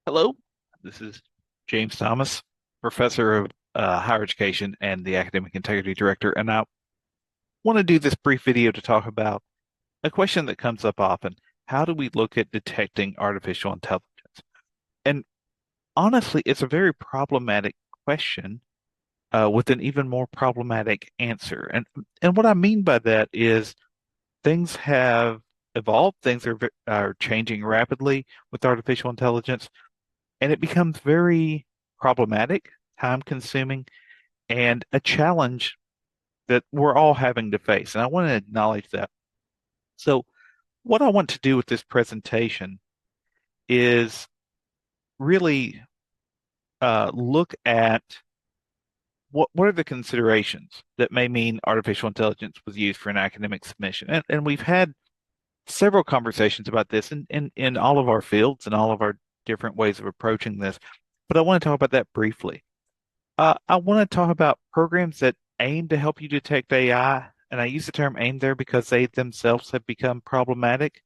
Hello, this is James Thomas, professor of higher education and the Academic Integrity Director, and I want to do this brief video to talk about a question that comes up often. How do we look at detecting artificial intelligence? And honestly, it's a very problematic question with an even more problematic answer. And what I mean by that is things have evolved, are changing rapidly with artificial intelligence, and it becomes very problematic, time consuming, and a challenge that we're all having to face. And I want to acknowledge that. So, what I want to do with this presentation is really look at what are the considerations that may mean artificial intelligence was used for an academic submission. And we've had several conversations about this in all of our fields and all of our different ways of approaching this. But I want to talk about that briefly. I want to talk about programs that aim to help you detect AI, and I use the term aim there because they themselves have become problematic,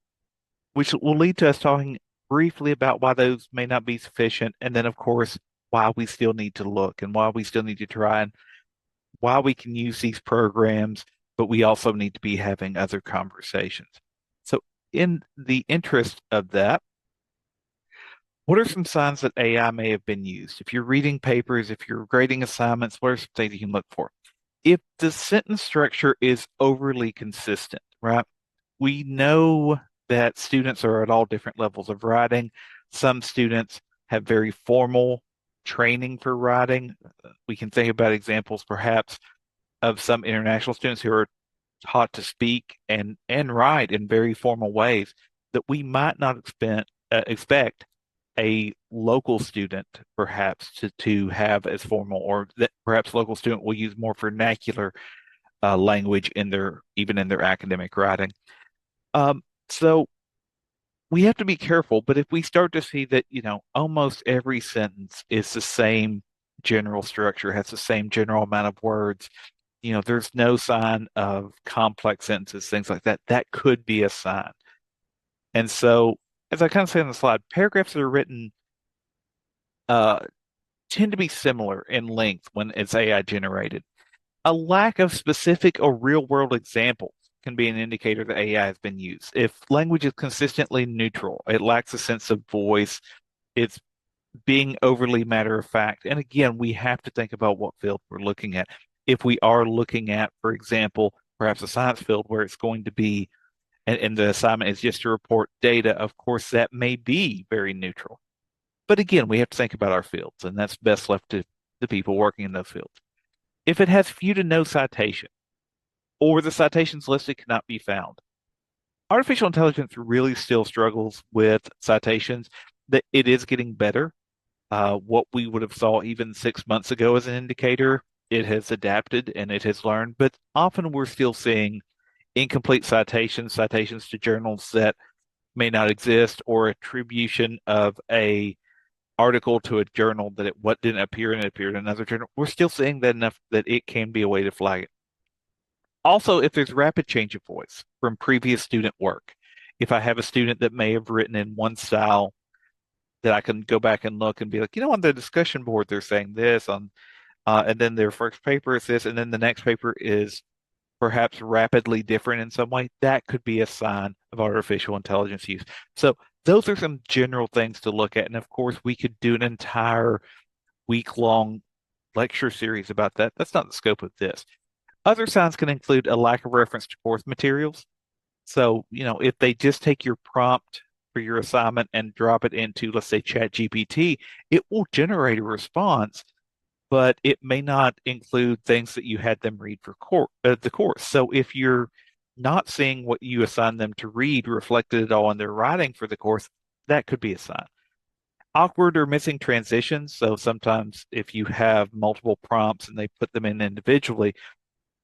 which will lead to us talking briefly about why those may not be sufficient, and then, of course, why we still need to look and why we still need to try and why we can use these programs, but we also need to be having other conversations. So, in the interest of that, what are some signs that AI may have been used? If you're reading papers, if you're grading assignments, what are some things you can look for? If the sentence structure is overly consistent, right? We know that students are at all different levels of writing. Some students have very formal training for writing. We can think about examples perhaps of some international students who are taught to speak and write in very formal ways that we might not expect a local student perhaps to have as formal, or that perhaps local student will use more vernacular language in their even in their academic writing. So we have to be careful, but if we start to see that, almost every sentence is the same general structure, has the same general amount of words, there's no sign of complex sentences, things like that, that could be a sign. And so, as I kind of say on the slide, paragraphs that are written uh, tend to be similar in length when it's AI generated. A lack of specific or real world examples can be an indicator that AI has been used. If language is consistently neutral, it lacks a sense of voice, it's being overly matter of fact. And again, we have to think about what field we're looking at. If we are looking at, for example, perhaps a science field where it's going to be, and the assignment is just to report data, of course, that may be very neutral. But again, we have to think about our fields, and that's best left to the people working in those fields. If it has few to no citation, or the citations listed cannot be found, artificial intelligence really still struggles with citations. That it is getting better. What we would have saw even 6 months ago as an indicator, it has adapted and it has learned, but often we're still seeing incomplete citations, citations to journals that may not exist, or attribution of a article to a journal that it what didn't appear and it appeared in another journal. We're still seeing that enough that it can be a way to flag it. Also, if there's rapid change of voice from previous student work, if I have a student that may have written in one style that I can go back and look and be like, on the discussion board they're saying this on, and then their first paper is this, and then the next paper is perhaps rapidly different in some way, that could be a sign of artificial intelligence use. So those are some general things to look at. And of course, we could do an entire week-long lecture series about that. That's not the scope of this. Other signs can include a lack of reference to course materials. So, if they just take your prompt for your assignment and drop it into, let's say, ChatGPT, it will generate a response, but it may not include things that you had them read for the course. So if you're not seeing what you assigned them to read reflected at all in their writing for the course, that could be a sign. Awkward or missing transitions. So sometimes if you have multiple prompts and they put them in individually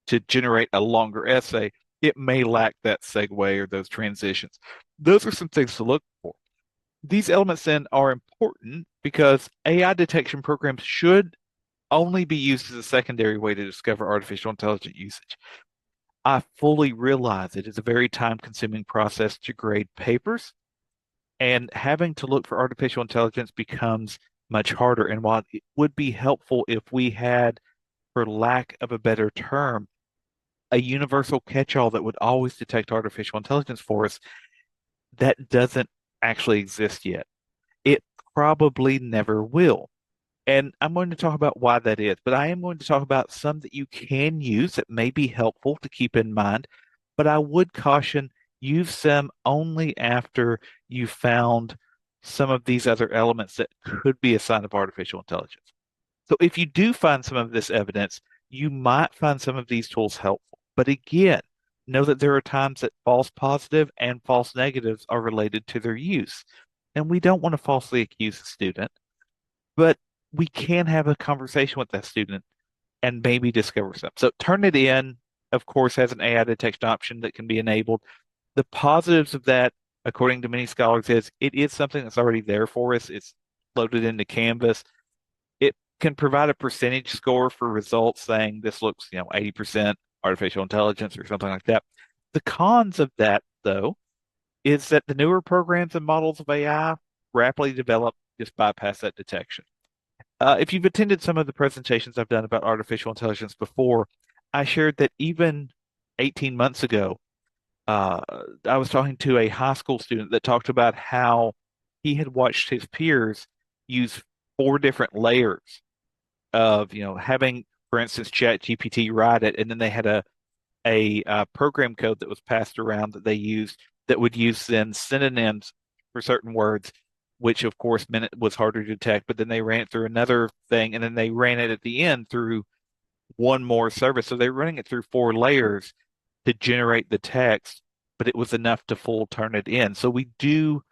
to generate a longer essay, it may lack that segue or those transitions. Those are some things to look for. These elements then are important because AI detection programs should only be used as a secondary way to discover artificial intelligence usage. I fully realize it is a very time consuming process to grade papers, And having to look for artificial intelligence becomes much harder. And while it would be helpful if we had, for lack of a better term, a universal catch-all that would always detect artificial intelligence for us, that doesn't actually exist yet. It probably never will. And I'm going to talk about why that is, but I am going to talk about some that you can use that may be helpful to keep in mind. But I would caution use them only after you found some of these other elements that could be a sign of artificial intelligence. So if you do find some of this evidence, you might find some of these tools helpful. But again, know that there are times that false positive and false negatives are related to their use. And we don't want to falsely accuse a student, but we can have a conversation with that student and maybe discover something. So Turnitin, of course, has an AI detection option that can be enabled. The positives of that, according to many scholars, is it is something that's already there for us. It's loaded into Canvas. It can provide a percentage score for results saying this looks, 80% artificial intelligence or something like that. The cons of that, though, is that the newer programs and models of AI rapidly develop just bypass that detection. If you've attended some of the presentations I've done about artificial intelligence before, I shared that even 18 months ago, uh, I was talking to a high school student that talked about how he had watched his peers use four different layers of, having, for instance, ChatGPT write it, and then they had a program code that was passed around that they used that would use then synonyms for certain words, which of course meant it was harder to detect. But then they ran it through another thing, and then they ran it at the end through one more service. So they're running it through four layers to generate the text, but it was enough to full Turnitin. So we do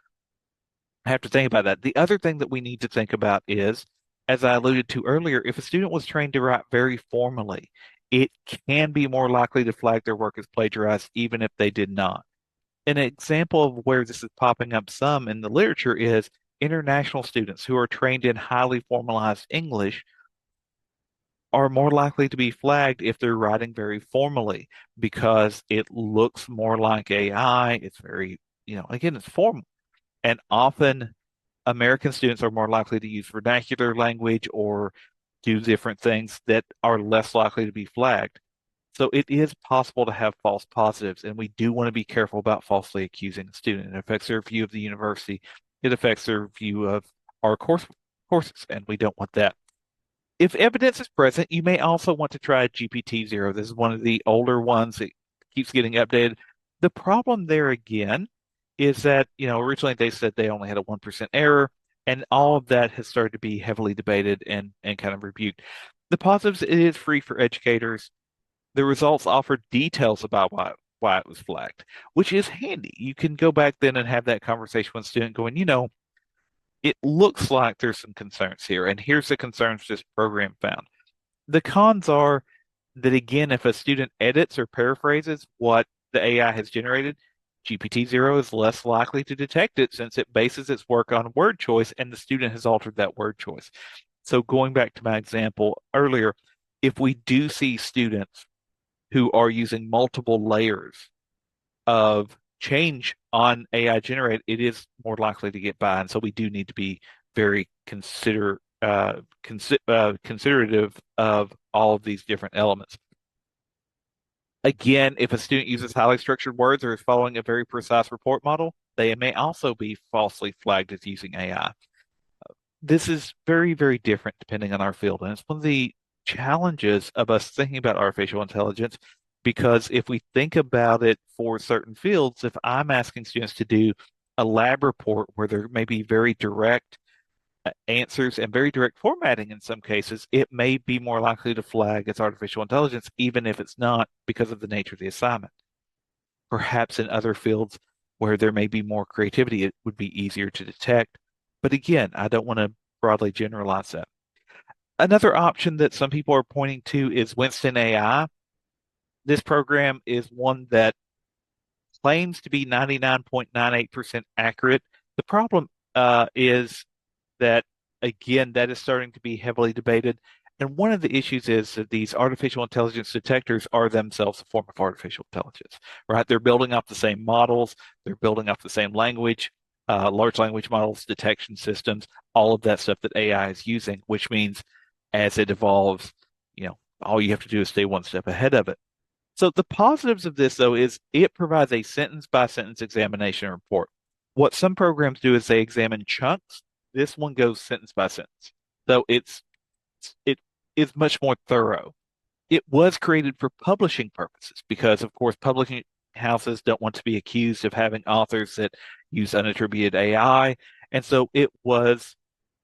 have to think about that. The other thing that we need to think about is, as I alluded to earlier, if a student was trained to write very formally, it can be more likely to flag their work as plagiarized, even if they did not. An example of where this is popping up some in the literature is international students who are trained in highly formalized English are more likely to be flagged if they're writing very formally because it looks more like AI. It's very, again, it's formal. And often American students are more likely to use vernacular language or do different things that are less likely to be flagged. So it is possible to have false positives, and we do want to be careful about falsely accusing a student. It affects their view of the university. It affects their view of our courses, and we don't want that. If evidence is present, you may also want to try GPT-0. This is one of the older ones that keeps getting updated. The problem there again is that, originally they said they only had a 1% error, and all of that has started to be heavily debated and kind of rebuked. The positives, it is free for educators. The results offer details about why it was flagged, which is handy. You can go back then and have that conversation with a student going, it looks like there's some concerns here, and here's the concerns this program found. The cons are that, again, if a student edits or paraphrases what the AI has generated, GPT-0 is less likely to detect it since it bases its work on word choice and the student has altered that word choice. So going back to my example earlier, if we do see students who are using multiple layers of change on AI generate, it is more likely to get by. And so we do need to be very considerative of all of these different elements. Again, if a student uses highly structured words or is following a very precise report model, they may also be falsely flagged as using AI. This is very, very different depending on our field. And it's one of the challenges of us thinking about artificial intelligence, because if we think about it for certain fields, if I'm asking students to do a lab report where there may be very direct answers and very direct formatting in some cases, it may be more likely to flag as artificial intelligence, even if it's not because of the nature of the assignment. Perhaps in other fields where there may be more creativity, it would be easier to detect. But again, I don't want to broadly generalize that. Another option that some people are pointing to is Winston AI. This program is one that claims to be 99.98% accurate. The problem is that, again, that is starting to be heavily debated. And one of the issues is that these artificial intelligence detectors are themselves a form of artificial intelligence, right? They're building off the same models, they're building off the same language. large language models, detection systems, all of that stuff that AI is using, which means as it evolves, all you have to do is stay one step ahead of it. So the positives of this, though, is it provides a sentence by sentence examination report. What some programs do is they examine chunks. This one goes sentence by sentence. So it is much more thorough. It was created for publishing purposes because, of course, publishing houses don't want to be accused of having authors that use unattributed AI. And so it was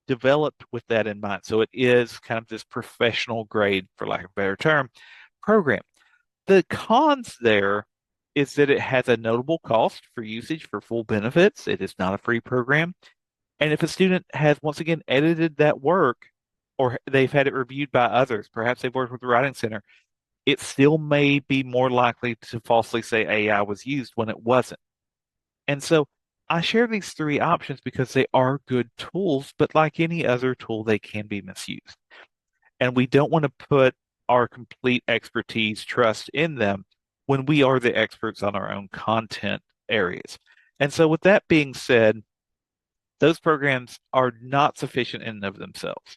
developed with that in mind. So it is kind of this professional grade, for lack of a better term, program. The cons there is that it has a notable cost for usage for full benefits. It is not a free program. And if a student has once again edited that work or they've had it reviewed by others, perhaps they've worked with the Writing Center, it still may be more likely to falsely say AI was used when it wasn't. And so I share these three options because they are good tools, but like any other tool, they can be misused. And we don't want to put our complete expertise, trust in them when we are the experts on our own content areas. And so, with that being said, those programs are not sufficient in and of themselves.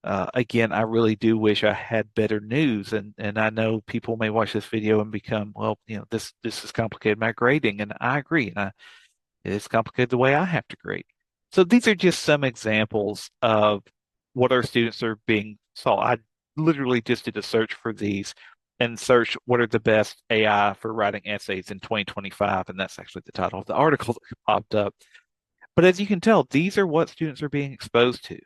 Again, I really do wish I had better news, and I know people may watch this video and become, well, this is complicated my grading, and I agree, it's complicated the way I have to grade. So these are just some examples of what our students are being taught. I literally just did a search for these and search what are the best AI for writing essays in 2025, and that's actually the title of the article that popped up. But as you can tell, these are what students are being exposed to.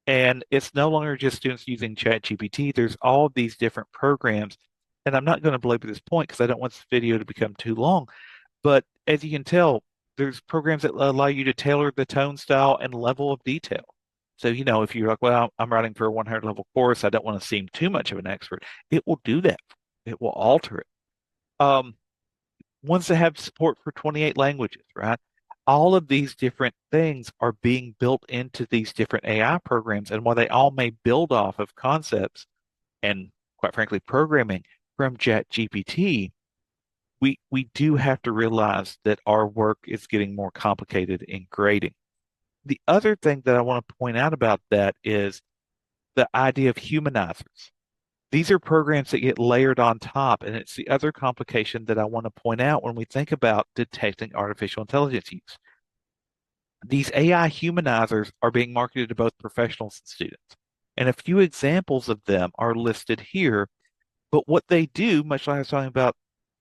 And it's no longer just students using ChatGPT. There's all of these different programs. And I'm not going to belabor this point because I don't want this video to become too long. But as you can tell, there's programs that allow you to tailor the tone, style, and level of detail. So, if you're like, well, I'm writing for a 100 level course, I don't want to seem too much of an expert. It will do that. It will alter it. Um, Ones that have support for 28 languages, right? All of these different things are being built into these different AI programs. And while they all may build off of concepts and, quite frankly, programming from ChatGPT, we do have to realize that our work is getting more complicated in grading. The other thing that I want to point out about that is the idea of humanizers. These are programs that get layered on top, and it's the other complication that I want to point out when we think about detecting artificial intelligence use. These AI humanizers are being marketed to both professionals and students. And a few examples of them are listed here. But what they do, much like I was talking about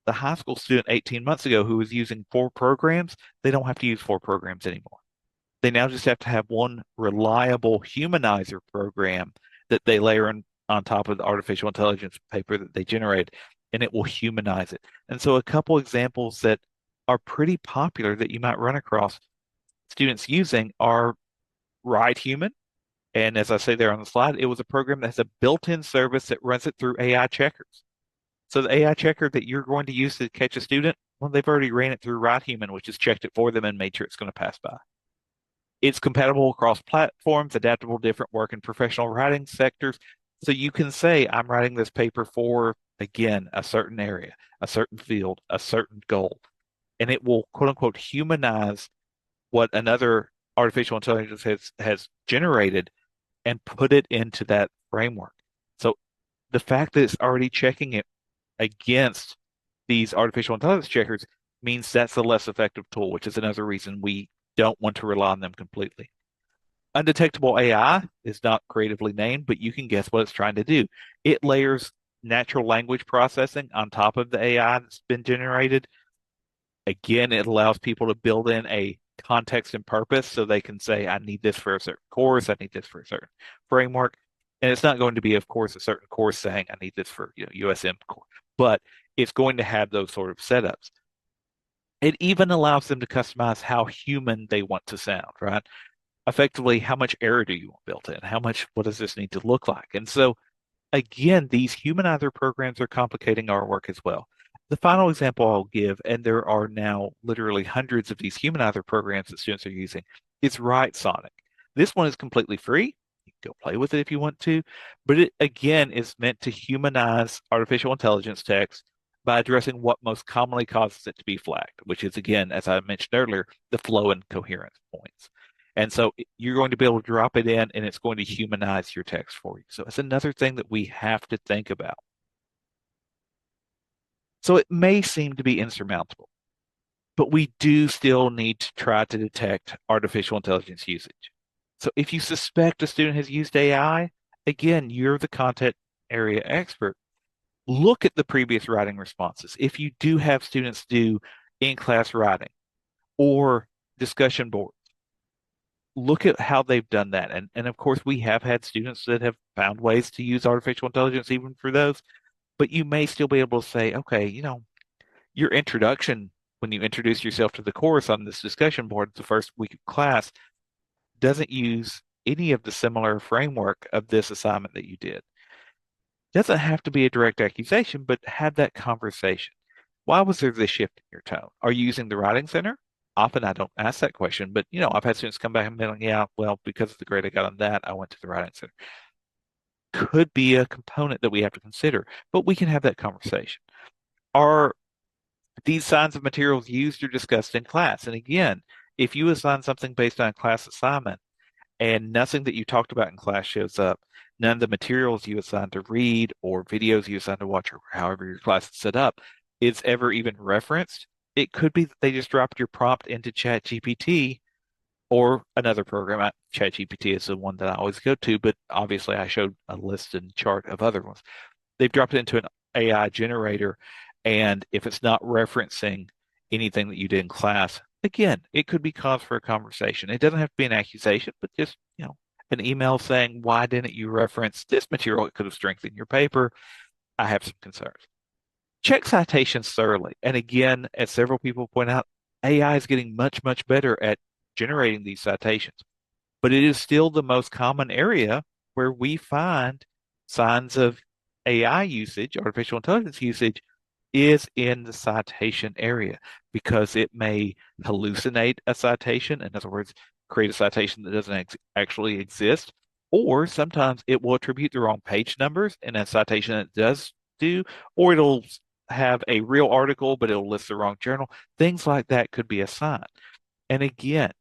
the high school student 18 months ago who was using four programs, they don't have to use four programs anymore. They now just have to have one reliable humanizer program that they layer on top of the artificial intelligence paper that they generate, and it will humanize it. And so, a couple examples that are pretty popular that you might run across students using are Ride Human. And as I say there on the slide, it was a program that has a built-in service that runs it through AI checkers. So the AI checker that you're going to use to catch a student, well, they've already ran it through Write Human, which has checked it for them and made sure it's going to pass by. It's compatible across platforms, adaptable to different work and professional writing sectors. So you can say, I'm writing this paper for, again, a certain area, a certain field, a certain goal. And it will, quote unquote, humanize what another artificial intelligence has generated and put it into that framework. So the fact that it's already checking it against these artificial intelligence checkers means that's a less effective tool, which is another reason we don't want to rely on them completely. Undetectable AI is not creatively named, but you can guess what it's trying to do. It layers natural language processing on top of the AI that's been generated. Again, it allows people to build in a context and purpose so they can say, I need this for a certain course, I need this for a certain framework. And it's not going to be, of course, a certain course saying, I need this for USM course, but it's going to have those sort of setups. It even allows them to customize how human they want to sound, right? Effectively, how much error do you want built in? What does this need to look like? And so, again, these humanizer programs are complicating our work as well. The final example I'll give, and there are now literally hundreds of these humanizer programs that students are using, is Write Sonic. This one is completely free. You can go play with it if you want to, but it again is meant to humanize artificial intelligence text by addressing what most commonly causes it to be flagged, which is, again, as I mentioned earlier, the flow and coherence points. And so you're going to be able to drop it in and it's going to humanize your text for you. So it's another thing that we have to think about. So it may seem to be insurmountable, but we do still need to try to detect artificial intelligence usage. So if you suspect a student has used AI, again, you're the content area expert. Look at the previous writing responses. If you do have students do in-class writing or discussion boards, look at how they've done that. And of course, we have had students that have found ways to use artificial intelligence even for those, but you may still be able to say, okay, your introduction, when you introduce yourself to the course on this discussion board the first week of class, doesn't use any of the similar framework of this assignment that you did. Doesn't have to be a direct accusation, but have that conversation. Why was there this shift in your tone? Are you using the writing center? Often I don't ask that question, but I've had students come back and be like, yeah, well, because of the grade I got on that, I went to the writing center. Could be a component that we have to consider, but we can have that conversation. Are these signs of materials used or discussed in class? And again, if you assign something based on a class assignment and nothing that you talked about in class shows up, none of the materials you assigned to read or videos you assigned to watch or however your class is set up is ever even referenced, it could be that they just dropped your prompt into ChatGPT or another program. ChatGPT is the one that I always go to, but obviously I showed a list and chart of other ones. They've dropped it into an AI generator, and if it's not referencing anything that you did in class, again, it could be cause for a conversation. It doesn't have to be an accusation, but just, an email saying, why didn't you reference this material? It could have strengthened your paper. I have some concerns. Check citations thoroughly. And again, as several people point out, AI is getting much, much better at generating these citations, but it is still the most common area where we find signs of AI usage, artificial intelligence usage, is in the citation area because it may hallucinate a citation. In other words, create a citation that doesn't actually exist. Or sometimes it will attribute the wrong page numbers in a citation that does do, or it'll have a real article, but it'll list the wrong journal. Things like that could be a sign. And again,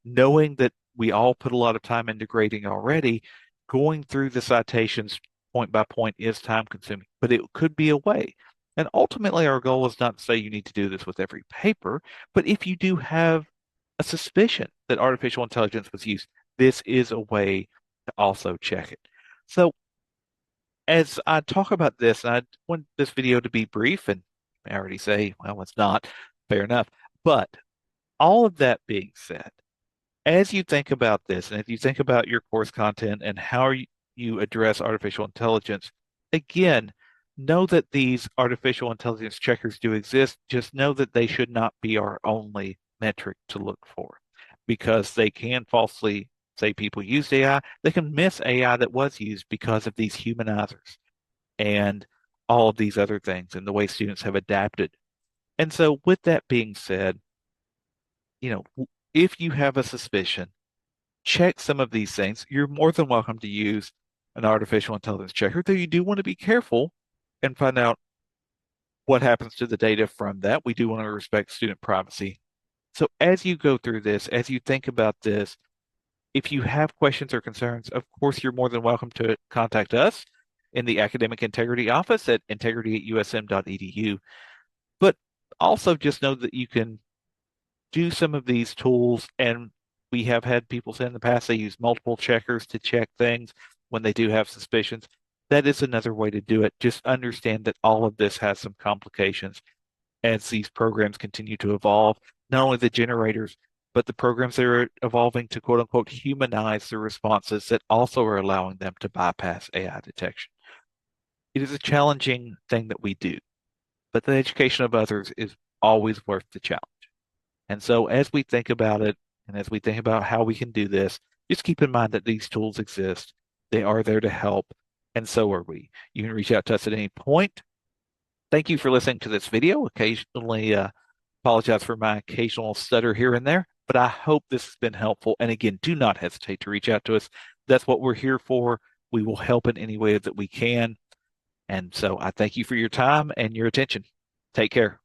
knowing that we all put a lot of time into grading already, going through the citations point by point is time consuming, but it could be a way. And ultimately, our goal is not to say you need to do this with every paper, but if you do have a suspicion that artificial intelligence was used, this is a way to also check it. So, as I talk about this, I want this video to be brief, and I already say, well, it's not. Fair enough. But all of that being said, as you think about this, and if you think about your course content and how you address artificial intelligence, again, know that these artificial intelligence checkers do exist. Just know that they should not be our only metric to look for because they can falsely say people used AI. They can miss AI that was used because of these humanizers and all of these other things and the way students have adapted. And so, with that being said, if you have a suspicion, check some of these things. You're more than welcome to use an artificial intelligence checker, though you do want to be careful and find out what happens to the data from that. We do want to respect student privacy. So as you go through this, as you think about this, if you have questions or concerns, of course, you're more than welcome to contact us in the Academic Integrity Office at integrity@usm.edu. But also just know that you can do some of these tools, and we have had people say in the past they use multiple checkers to check things when they do have suspicions. That is another way to do it. Just understand that all of this has some complications as these programs continue to evolve. Not only the generators, but the programs that are evolving to quote unquote humanize the responses that also are allowing them to bypass AI detection. It is a challenging thing that we do, but the education of others is always worth the challenge. And so as we think about it, and as we think about how we can do this, just keep in mind that these tools exist. They are there to help, and so are we. You can reach out to us at any point. Thank you for listening to this video. Occasionally, apologize for my occasional stutter here and there, but I hope this has been helpful. And again, do not hesitate to reach out to us. That's what we're here for. We will help in any way that we can. And so I thank you for your time and your attention. Take care.